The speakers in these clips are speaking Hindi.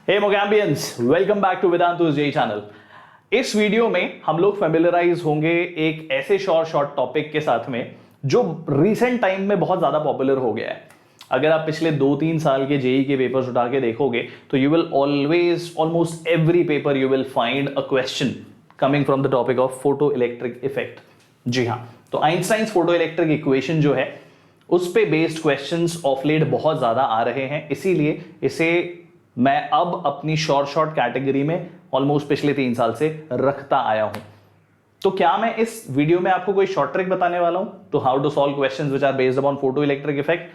हे मोगैम्बियंस, welcome back to Vedantu's JEE channel. इस वीडियो में हम लोग फेमिलराइज होंगे एक ऐसे शॉर्ट टॉपिक के साथ में जो रिसेंट टाइम में बहुत ज्यादा पॉपुलर हो गया है। अगर आप पिछले 2-3 साल के जेई के पेपर्स उठा के देखोगे तो you will always, almost every paper you will find a question coming from the topic of photo electric effect. जी हाँ, तो आइंस्टाइंस फोटो इलेक्ट्रिक इक्वेशन जो है उस पे बेस्ड क्वेश्चंस ऑफ लेट बहुत ज्यादा आ रहे हैं, इसीलिए इसे मैं अब अपनी शॉर्ट कैटेगरी में ऑलमोस्ट पिछले 3 साल से रखता आया हूं। तो क्या मैं इस वीडियो में आपको कोई शॉर्ट ट्रिक बताने वाला हूं to how to solve questions which are based upon photo electric effect?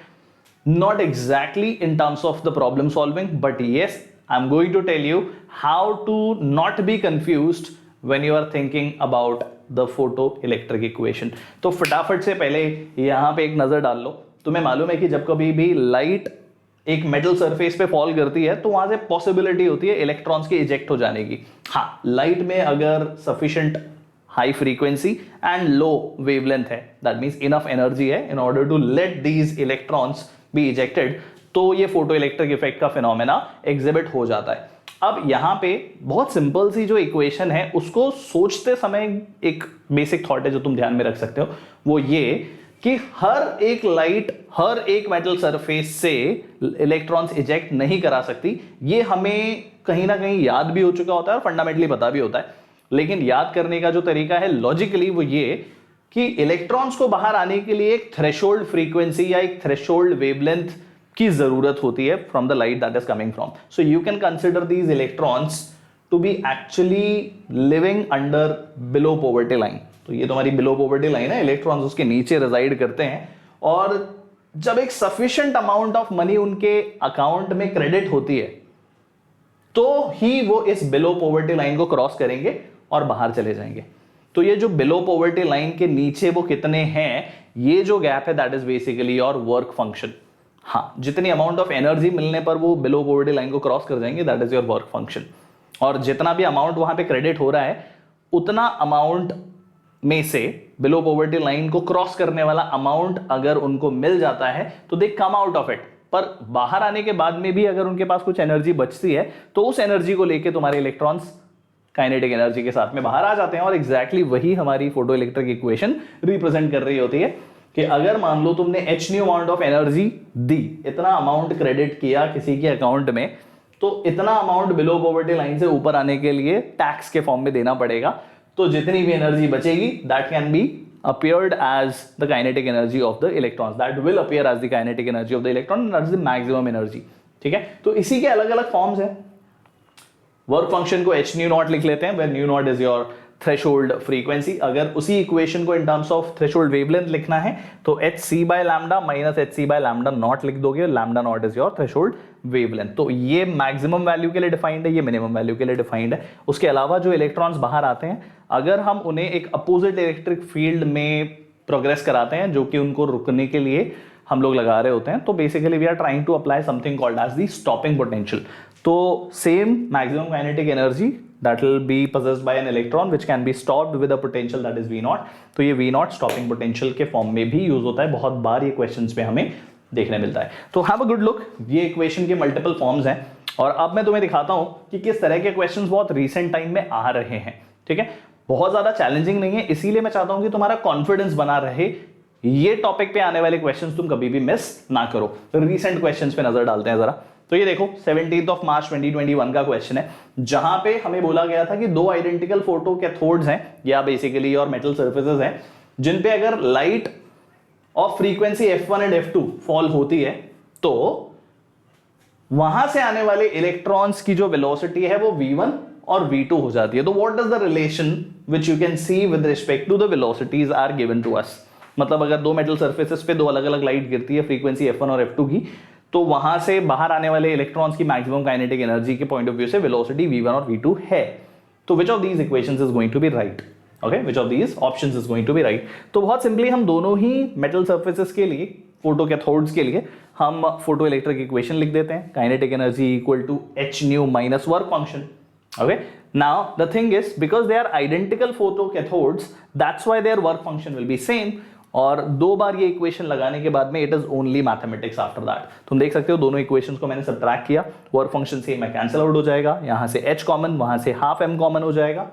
Not exactly in terms of the problem solving, but yes, I'm going to tell you how to not be confused when you are thinking about the photoelectric equation. तो फटाफट से पहले यहां पे एक नजर डाल लो। तुम्हें मालूम है कि जब कभी भी लाइट एक मेटल सरफेस पे फॉल करती है तो वहां से पॉसिबिलिटी होती है इलेक्ट्रॉन्स के इजेक्ट हो जाने की। हाँ, लाइट में अगर sufficient high frequency and low wavelength है, दैट मींस इनफ एनर्जी है in order to let these electrons be ejected, तो ये फोटो इलेक्ट्रिक इफेक्ट का फिनोमेना एग्जिबिट हो जाता है। अब यहां पे बहुत सिंपल सी जो इक्वेशन है उसको सोचते समय एक बेसिक थॉट है जो तुम ध्यान में रख सकते हो, वो ये कि हर एक लाइट हर एक मेटल सरफेस से इलेक्ट्रॉन्स इजेक्ट नहीं करा सकती। ये हमें कहीं ना कहीं याद भी हो चुका होता है और फंडामेंटली पता भी होता है, लेकिन याद करने का जो तरीका है लॉजिकली वो ये कि इलेक्ट्रॉन्स को बाहर आने के लिए एक थ्रेशोल्ड फ्रीक्वेंसी या एक थ्रेशोल्ड वेवलेंथ की जरूरत होती है from the light that is coming from. So you can consider these electrons to be actually living under below poverty line. तो ये तुम्हारी बिलो पॉवर्टी लाइन है, इलेक्ट्रॉन्स उसके नीचे रिजाइड करते हैं और जब एक सफिशिएंट अमाउंट ऑफ मनी उनके अकाउंट में क्रेडिट होती है तो ही वो इस बिलो पॉवर्टी लाइन को क्रॉस करेंगे और बाहर चले जाएंगे। तो ये जो बिलो पॉवर्टी लाइन के नीचे वो कितने हैं, ये जो गैप है that is basically your work function. हाँ, जितनी अमाउंट ऑफ एनर्जी मिलने पर वो बिलो पॉवर्टी लाइन को क्रॉस कर जाएंगे that is your work function. और जितना भी अमाउंट वहां पे क्रेडिट हो रहा है उतना अमाउंट में से बिलो पॉवर्टी लाइन को क्रॉस करने वाला अमाउंट अगर उनको मिल जाता है तो दे कम आउट ऑफ इट। पर बाहर आने के बाद में भी अगर उनके पास कुछ एनर्जी बचती है तो उस एनर्जी को लेके तुम्हारे इलेक्ट्रॉन्स काइनेटिक एनर्जी के साथ में बाहर आ जाते हैं। और एग्जैक्टली वही हमारी फोटो इलेक्ट्रिक इक्वेशन रिप्रेजेंट कर रही होती है कि अगर मान लो तुमने h nu amount of energy दी, इतना अमाउंट क्रेडिट किया किसी के अकाउंट में, तो इतना अमाउंट बिलो पॉवर्टी लाइन से ऊपर आने के लिए टैक्स के फॉर्म में देना पड़ेगा। तो जितनी भी एनर्जी बचेगी that can be appeared as the kinetic energy of the electrons, that will appear as the kinetic energy of the electron, and that is the maximum energy। ठीक है, तो इसी के अलग अलग फॉर्म्स हैं। वर्क फंक्शन को h न्यू नॉट लिख लेते हैं, where new not is your threshold frequency. अगर उसी इक्वेशन को in terms of threshold wavelength लिखना है तो hc by lambda minus hc by lambda naught लिख दोगे, lambda naught is your threshold wavelength. तो ये मैक्सिमम वैल्यू के लिए डिफाइंड है, ये मिनिमम वैल्यू के लिए डिफाइंड है। उसके अलावा जो इलेक्ट्रॉन्स बाहर आते हैं अगर हम उन्हें एक अपोजिट इलेक्ट्रिक फील्ड में प्रोग्रेस कराते हैं जो कि उनको रुकने के लिए हम लोग लगा रहे होते हैं, तो basically we are trying to apply something called as the stopping potential. तो same maximum kinetic energy that will be possessed by an electron which can be stopped with a potential that is V0। तो ये V0 स्टॉपिंग पोटेंशियल के फॉर्म में भी यूज होता है, बहुत बार ये क्वेश्चंस में हमें देखने मिलता है। तो हैव अ गुड लुक, ये इक्वेशन के मल्टीपल फॉर्म्स हैं और अब मैं तुम्हें दिखाता हूं कि किस तरह के क्वेश्चंस बहुत रीसेंट टाइम में आ रहे हैं। ठीक है, बहुत ज्यादा चैलेंजिंग नहीं है, इसीलिए मैं चाहता हूं कि तुम्हारा कॉन्फिडेंस बना रहे, ये टॉपिक पे आने वाले क्वेश्चंस तुम कभी भी मिस ना करो। रीसेंट क्वेश्चंस पे नजर डालते हैं जरा। तो ये देखो 17 मार्च 2021 का क्वेश्चन है जहां पे हमें बोला गया था कि दो आइडेंटिकल फोटो कैथोड्स हैं या बेसिकली और मेटल सर्फेसेस हैं जिन पे अगर light of frequency f1 and f2 fall होती है तो वहां से आने वाले इलेक्ट्रॉन्स की जो वेलोसिटी है वो v1 और v2 हो जाती है। तो what does the relation which you can see with respect to the velocities are given to us. मतलब अगर दो मेटल सर्फेसेस पे दो अलग अलग लाइट गिरती है फ्रीक्वेंसी f1 और f2 की, तो वहां से बाहर आने वाले इलेक्ट्रॉन्स की मैक्सिमम काइनेटिक एनर्जी के पॉइंट ऑफ व्यू से वेलोसिटी v1 और v2 है। तो which of these equations is going to be right? Okay, which of these options is going to be right? तो बहुत सिंपली हम दोनों ही मेटल सर्फेसेस के लिए, फोटो कैथोड्स के लिए, हम फोटो इलेक्ट्रिक इक्वेशन लिख देते हैं, kinetic energy equal to h nu minus work function. Okay, now the thing is because they are identical photocathodes, that's why their work function will be same। और 2 बार ये इक्वेशन लगाने के बाद में it is only mathematics after that. तुम देख सकते हो दोनों इक्वेशंस को मैंने सब्ट्रैक्ट किया, वर्क फंक्शन सेम है, कैंसिल आउट हो जाएगा, यहां से h कॉमन, वहां से हाफ m कॉमन हो जाएगा,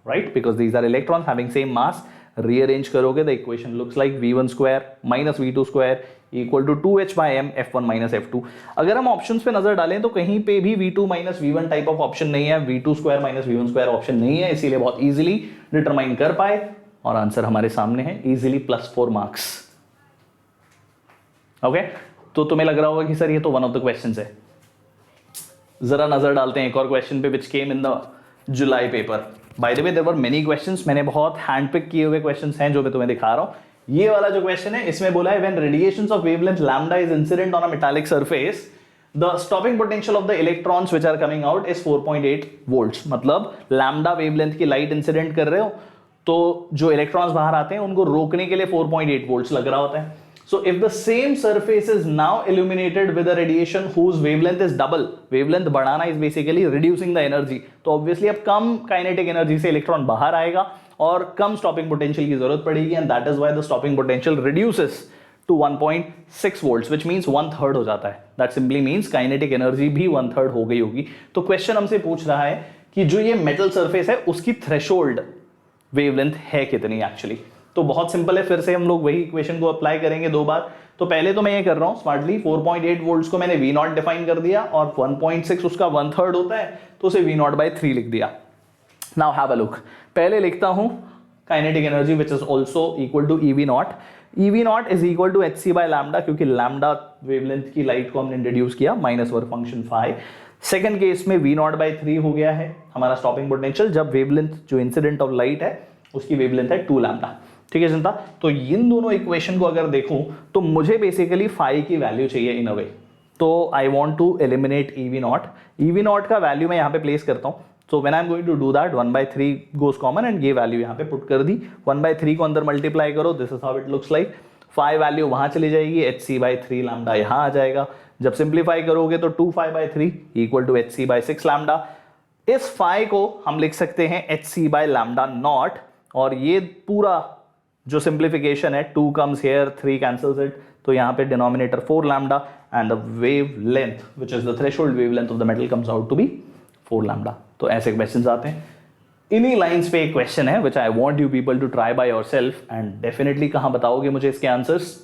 right, because these are electrons having same mass. Rearrange करोगे the equation looks like v1 square minus v2 square equal to 2h by m f1 minus f2। अगर हम ऑप्शंस पे नजर डालें तो कहीं पे भी v2 minus v1 type of option नहीं है, v2 square minus v1 square option नहीं है, इसीलिए बहुत इजीली डिटरमाइन कर पाए और आंसर हमारे सामने है इजीली +4 मार्क्स। ओके, तो तुम्हें लग रहा होगा कि सर ये तो वन ऑफ द क्वेश्चंस है। जरा नजर डालते हैं एक और क्वेश्चन पे which came in the July paper. By the way there were many questions, मैंने बहुत हैंड पिक किए हुए क्वेश्चंस हैं जो मैं तुम्हें दिखा रहा हूं। ये वाला जो क्वेश्चन है इसमें बोला है when radiations of wavelength lambda is incident on a metallic surface the stopping potential of the electrons which are coming out is 4.8 volts. मतलब लैम्डा वेवलेंथ की लाइट इंसिडेंट कर रहे हो तो जो इलेक्ट्रॉन्स बाहर आते हैं उनको रोकने के लिए 4.8 वोल्ट्स लग रहा होता है। So if the same surface is now illuminated with a radiation whose wavelength is double, wavelength बढ़ाना is basically reducing the energy, तो obviously अब कम kinetic energy से इलेक्ट्रॉन बाहर आएगा और कम stopping potential की जरूरत पड़ेगी, and that is why the stopping potential reduces to 1.6 volts, which means 1/3 हो जाता है। That simply means kinetic energy भी 1/3 हो गई होगी। तो क्वेश्चन हमसे पूछ रहा है कि जो ये मेटल सरफेस है उसकी थ्रेशोल्ड वेवलेंथ है कितनी एक्चुअली। तो बहुत सिंपल है, फिर से हम लोग वही इक्वेशन को अप्लाई करेंगे 2 बार। तो पहले तो मैं ये कर रहा हूं स्मार्टली, 4.8 वोल्ट्स को मैंने V0 डिफाइन कर दिया और 1.6 उसका 1/3 होता है तो उसे V0/3 लिख दिया। नाउ हैव अ लुक, पहले लिखता हूं kinetic energy which is also equal to EV0। EV0 is equal to hc by lambda, क्योंकि लैम्डा वेवलेंथ की लाइट को हमने इंट्रोड्यूस किया, minus work function phi. Second case में V0/3 हो गया है हमारा स्टॉपिंग पोटेंशियल, जब वेवलेंथ जो इंसिडेंट ऑफ लाइट है उसकी वेवलेंथ है 2 लैम्डा। ठीक है जनता, तो इन दोनों इक्वेशन को अगर देखूं तो मुझे बेसिकली फाई की वैल्यू चाहिए इन अ वे। तो I want to eliminate EV0। EV0 का वैल्यू मैं यहां पे प्लेस करता हूं। So when I am going to do that 1/3 goes common and ये वैल्यू यहां पे पुट कर दी। 1/3 को अंदर मल्टीप्लाई करो, this is how it looks like. Phi value वहां चली जाएगी, hc/3 लैम्डा यहां आ जाएगा। जब सिंप्लीफाई करोगे तो 2φ/3 इक्वल टू hc/6 लैम्डा। इस फाई को हम लिख सकते हैं hc/λ0 और ये पूरा जो सिंप्लीफिकेशन है 2 comes here, 3 cancels it, तो यहां पे denominator 4 lambda and the wavelength which is the threshold wavelength of the metal comes out to be 4 lambda. तो ऐसे क्वेश्चंस आते हैं। इन्हीं लाइंस पे एक क्वेश्चन है which I want you people to try by yourself and definitely कहां बताओगे मुझे इसके answers?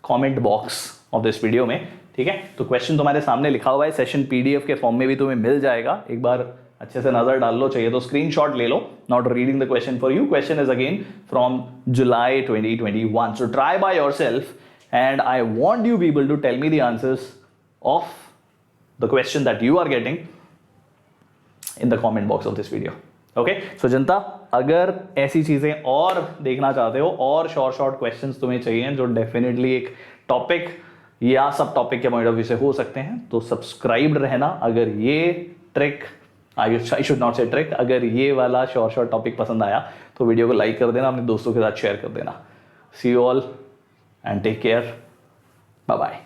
Comment box of this video में। ठीक है, तो क्वेश्चन तुम्हारे सामने लिखा हुआ है, सेशन PDF के फॉर्म में भी तुम्हें मिल जाएगा, एक बार अच्छे से नजर डाल लो, चाहिए तो स्क्रीनशॉट ले लो। Not reading the question for you, question is again from July 2021। So try by yourself and I want you people to tell me the answers of the question that you are getting in the comment box of this video. Okay, so जनता, अगर ऐसी चीजें और देखना चाहते हो और शॉर्ट क्वेश्चंस तुम्हें चाहिए जो डेफिनेटली एक टॉपिक या सब टॉपिक के पॉइंट ऑफ व्यू से हो सकते हैं, तो सब्सक्राइब्ड रहना। अगर ये ट्रिक, आई शुड नॉट से ट्रिक, अगर ये वाला शॉर्ट टॉपिक पसंद आया तो वीडियो को लाइक कर देना, अपने दोस्तों के साथ शेयर कर देना। See you all and take care, bye bye.